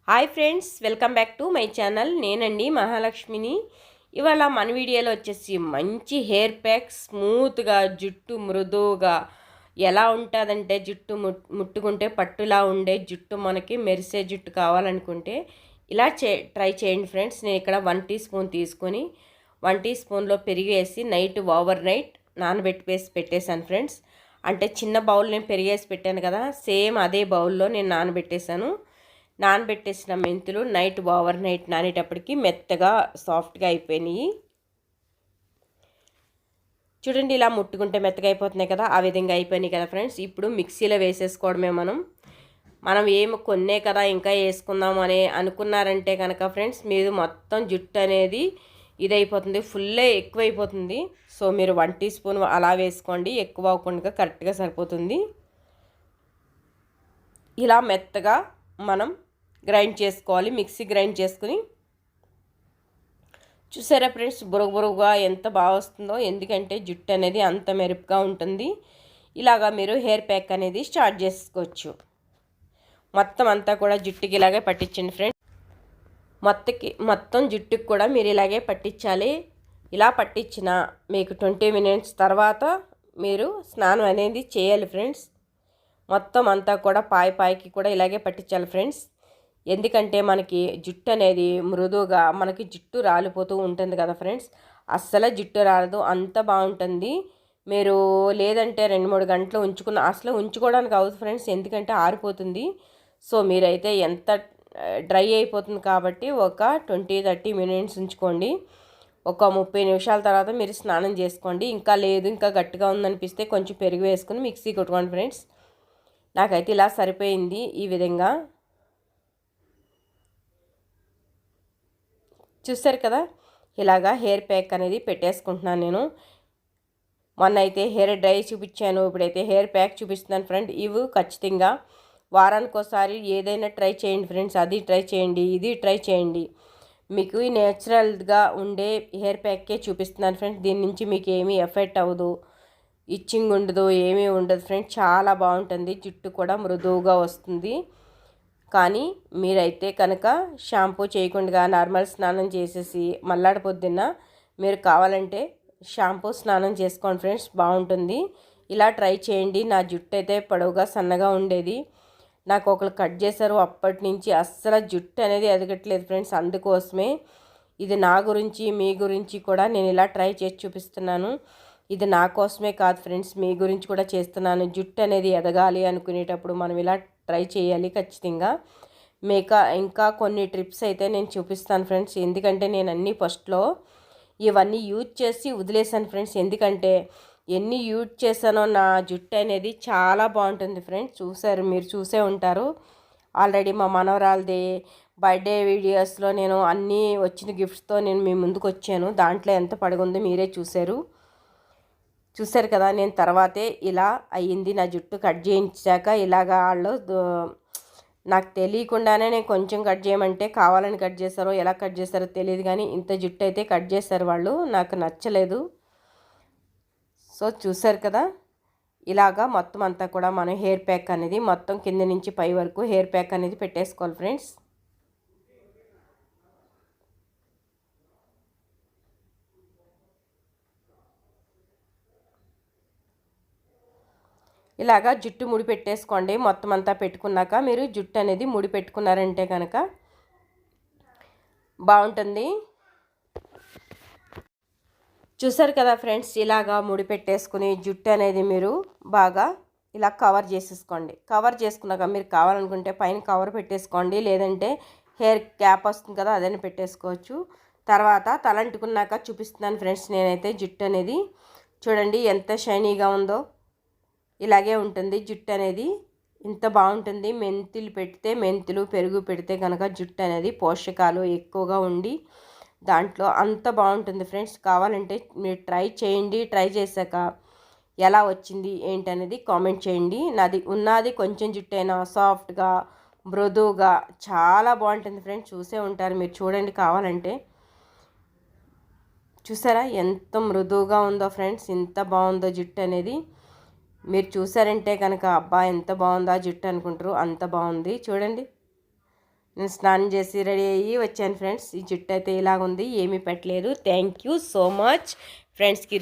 Hi friends, welcome back to my channel. నేనండి మహాలక్ష్మిని. ఇవాళ మన వీడియోలో వచ్చేసి మంచి హెయిర్ ప్యాక్, స్మూత్గా జుట్టు మృదువుగా ఎలా ఉంటుందంటే జుట్టు ముట్టుకుంటే పట్టులా ఉండే జుట్టు, మనకి మెరిసే జుట్టు కావాలనుకుంటే ఇలా ట్రై చేయండి ఫ్రెండ్స్. నేను ఇక్కడ 1 టీ స్పూన్ తీసుకొని 1 టీ స్పూన్లో పెరిగేసి నైట్ ఓవర్ నైట్ పెట్టేశాను ఫ్రెండ్స్. అంటే చిన్న బౌల్ నేను పెరిగేసి పెట్టాను కదా, సేమ్ అదే బౌల్లో నేను నానబెట్టేశాను. నానబెట్టేసిన మెంతులు నైట్ ఓవర్ నైట్ నానేటప్పటికి మెత్తగా సాఫ్ట్గా అయిపోయినాయి. చూడండి, ఇలా ముట్టుకుంటే మెత్తగా అయిపోతున్నాయి కదా, ఆ విధంగా అయిపోయినాయి కదా ఫ్రెండ్స్. ఇప్పుడు మిక్సీలో వేసేసుకోవడమే. మనం ఏమి కొన్నే కదా ఇంకా వేసుకుందాం అని అనుకున్నారంటే కనుక ఫ్రెండ్స్, మీరు మొత్తం జుట్టు అనేది ఇదైపోతుంది, ఫుల్లే ఎక్కువైపోతుంది. సో మీరు 1 టీ స్పూన్ అలా వేసుకోండి, ఎక్కువ అవ్వకుండా కరెక్ట్గా సరిపోతుంది. ఇలా మెత్తగా మనం గ్రైండ్ చేసుకోవాలి. మిక్సీ గ్రైండ్ చేసుకుని చూసారా ఫ్రెండ్స్, బురుగుబురుగుగా ఎంత బాగా వస్తుందో. ఎందుకంటే జుట్టు అనేది అంత మెరుపుగా ఉంటుంది. ఇలాగా మీరు హెయిర్ ప్యాక్ అనేది స్టార్ట్ చేసుకోవచ్చు. మొత్తం అంతా కూడా జుట్టుకి ఇలాగే పట్టించండి ఫ్రెండ్స్. మొత్తం జుట్టుకి కూడా మీరు ఇలాగే పట్టించాలి. ఇలా పట్టించిన మీకు 20 మినిట్స్ తర్వాత మీరు స్నానం అనేది చేయాలి ఫ్రెండ్స్. మొత్తం అంతా కూడా పాయికి కూడా ఇలాగే పట్టించాలి ఫ్రెండ్స్. ఎందుకంటే మనకి జుట్టు అనేది మృదువుగా, మనకి జుట్టు రాలిపోతూ ఉంటుంది కదా ఫ్రెండ్స్. అస్సలు జుట్టు రాలదు, అంత బాగుంటుంది. మీరు లేదంటే 2-3 గంటలు అసలు ఉంచుకోవడానికి అవ్వదు ఫ్రెండ్స్, ఎందుకంటే ఆరిపోతుంది. సో మీరైతే ఎంత డ్రై అయిపోతుంది కాబట్టి ఒక 20-30 మినిట్స్ ఉంచుకోండి. ఒక 30 నిమిషాల తర్వాత మీరు స్నానం చేసుకోండి. ఇంకా లేదు, ఇంకా గట్టిగా ఉందనిపిస్తే కొంచెం పెరుగు వేసుకుని మిక్సీ కొట్టుకోండి ఫ్రెండ్స్. నాకైతే ఇలా సరిపోయింది. ఈ విధంగా చూస్తారు కదా, ఇలాగా హెయిర్ ప్యాక్ అనేది పెట్టేసుకుంటున్నాను నేను. మొన్న అయితే హెయిర్ డ్రై చూపించాను, ఇప్పుడైతే హెయిర్ ప్యాక్ చూపిస్తున్నాను ఫ్రెండ్. ఇవి ఖచ్చితంగా వారానికి ఒకసారి ఏదైనా ట్రై చేయండి ఫ్రెండ్స్. అది ట్రై చేయండి, ఇది ట్రై చేయండి. మీకు నేచురల్గా ఉండే హెయిర్ ప్యాకే చూపిస్తున్నాను ఫ్రెండ్స్. దీని నుంచి మీకు ఏమీ ఎఫెక్ట్ అవ్వదు, ఇచ్చింగ్ ఉండదు, ఏమీ ఉండదు ఫ్రెండ్స్. చాలా బాగుంటుంది, జుట్టు కూడా మృదువుగా వస్తుంది. కానీ మీరైతే కనుక షాంపూ చేయకుండా నార్మల్ స్నానం చేసేసి మల్లాడి పొద్దున్న మీరు కావాలంటే షాంపూ స్నానం చేసుకోండి ఫ్రెండ్స్, బాగుంటుంది. ఇలా ట్రై చేయండి. నా జుట్టు అయితే పొడవుగా సన్నగా ఉండేది, నాకు ఒకరు కట్ చేశారు. అప్పటి నుంచి అస్సలు జుట్టు అనేది ఎదగట్లేదు ఫ్రెండ్స్. అందుకోసమే ఇది నా గురించి మీ గురించి కూడా నేను ఇలా ట్రై చేసి చూపిస్తున్నాను. ఇది నా కోసమే కాదు ఫ్రెండ్స్, మీ గురించి కూడా చేస్తున్నాను. జుట్టు అనేది ఎదగాలి అనుకునేటప్పుడు మనం ఇలా ట్రై చేయాలి ఖచ్చితంగా. ఇంకా కొన్ని ట్రిప్స్ అయితే నేను చూపిస్తాను ఫ్రెండ్స్. ఎందుకంటే నేను అన్నీ ఫస్ట్లో ఇవన్నీ యూజ్ చేసి వదిలేసాను ఫ్రెండ్స్. ఎందుకంటే ఎన్ని యూజ్ చేశానో నా జుట్టు అనేది చాలా బాగుంటుంది ఫ్రెండ్స్. మీరు చూసే ఉంటారు ఆల్రెడీ. మా మనవరాలది బర్త్డే వీడియోస్లో నేను అన్నీ వచ్చిన గిఫ్ట్స్తో నేను మీ ముందుకు వచ్చాను. దాంట్లో ఎంత పడగుందో మీరే చూశారు కదా. నేను తర్వాతే ఇలా అయ్యింది నా జుట్టు. కట్ చేయించాక ఇలాగా వాళ్ళు నాకు తెలియకుండానే నేను కొంచెం కట్ చేయమంటే కావాలని కట్ చేస్తారో ఎలా కట్ చేస్తారో తెలియదు, కానీ ఇంత జుట్టు అయితే కట్ చేస్తారు వాళ్ళు. నాకు నచ్చలేదు. సో చూశారు కదా, ఇలాగా మొత్తం అంతా కూడా మనం హెయిర్ ప్యాక్ అనేది మొత్తం కింద నుంచి పై వరకు హెయిర్ ప్యాక్ అనేది పెట్టేసుకోవాలి ఫ్రెండ్స్. ఇలాగా జుట్టు ముడి పెట్టేసుకోండి. మొత్తం అంతా పెట్టుకున్నాక మీరు జుట్టు అనేది ముడి పెట్టుకున్నారంటే కనుక బాగుంటుంది. చూసారు కదా ఫ్రెండ్స్, ఇలాగా ముడి పెట్టేసుకుని జుట్టు అనేది మీరు బాగా ఇలా కవర్ చేసేసుకోండి. కవర్ చేసుకున్నాక మీరు కావాలనుకుంటే పైన కవర్ పెట్టేసుకోండి, లేదంటే హెయిర్ క్యాప్ వస్తుంది కదా అదైనా పెట్టేసుకోవచ్చు. తర్వాత తలంటుకున్నాక చూపిస్తున్నాను ఫ్రెండ్స్. నేనైతే జుట్టు అనేది చూడండి ఎంత షైనీగా ఉందో. ఇలాగే ఉంటుంది జుట్టు అనేది, ఇంత బాగుంటుంది. మెంతులు పెరుగు పెడితే కనుక జుట్టు అనేది పోషకాలు ఎక్కువగా ఉండి దాంట్లో అంత బాగుంటుంది ఫ్రెండ్స్. కావాలంటే మీరు ట్రై చేయండి. ట్రై చేశాక ఎలా వచ్చింది ఏంటనేది కామెంట్ చేయండి. ఉన్నది కొంచెం జుట్టు అయినా సాఫ్ట్గా మృదువుగా చాలా బాగుంటుంది ఫ్రెండ్స్. చూసే ఉంటారు మీరు, చూడండి కావాలంటే. చూసారా ఎంత మృదువుగా ఉందో ఫ్రెండ్స్, ఎంత బాగుందో జుట్టు అనేది. మీరు చూసారంటే కనుక అబ్బా ఎంత బాగుందా జుట్టు అనుకుంటారు, అంత బాగుంది. చూడండి నేను స్నానం చేసి రెడీ అయ్యి వచ్చాను ఫ్రెండ్స్. ఈ జుట్టు అయితే ఇలాగుంది, ఏమీ పెట్టలేదు. థ్యాంక్ యూ సో మచ్ ఫ్రెండ్స్కి